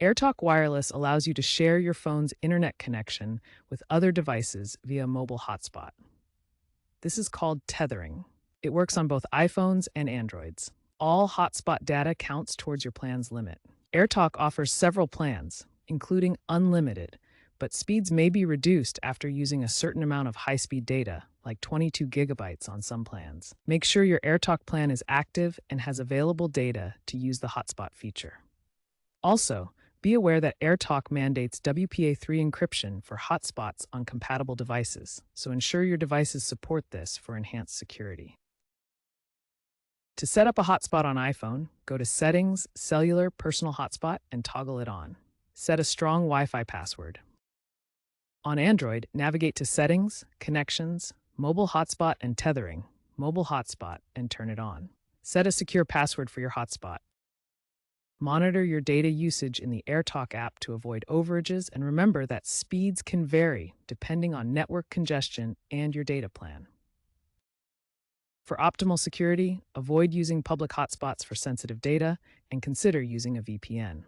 AirTalk Wireless allows you to share your phone's internet connection with other devices via mobile hotspot. This is called tethering. It works on both iPhones and Androids. All hotspot data counts towards your plan's limit. AirTalk offers several plans, including unlimited, but speeds may be reduced after using a certain amount of high-speed data, like 22 gigabytes on some plans. Make sure your AirTalk plan is active and has available data to use the hotspot feature. Also, be aware that AirTalk mandates WPA3 encryption for hotspots on compatible devices, so ensure your devices support this for enhanced security. To set up a hotspot on iPhone, go to Settings, Cellular Personal Hotspot, and toggle it on. Set a strong Wi-Fi password. On Android, navigate to Settings, Connections, Mobile Hotspot and Tethering, Mobile Hotspot, and turn it on. Set a secure password for your hotspot. Monitor your data usage in the AirTalk app to avoid overages, and remember that speeds can vary depending on network congestion and your data plan. For optimal security, avoid using public hotspots for sensitive data and consider using a VPN.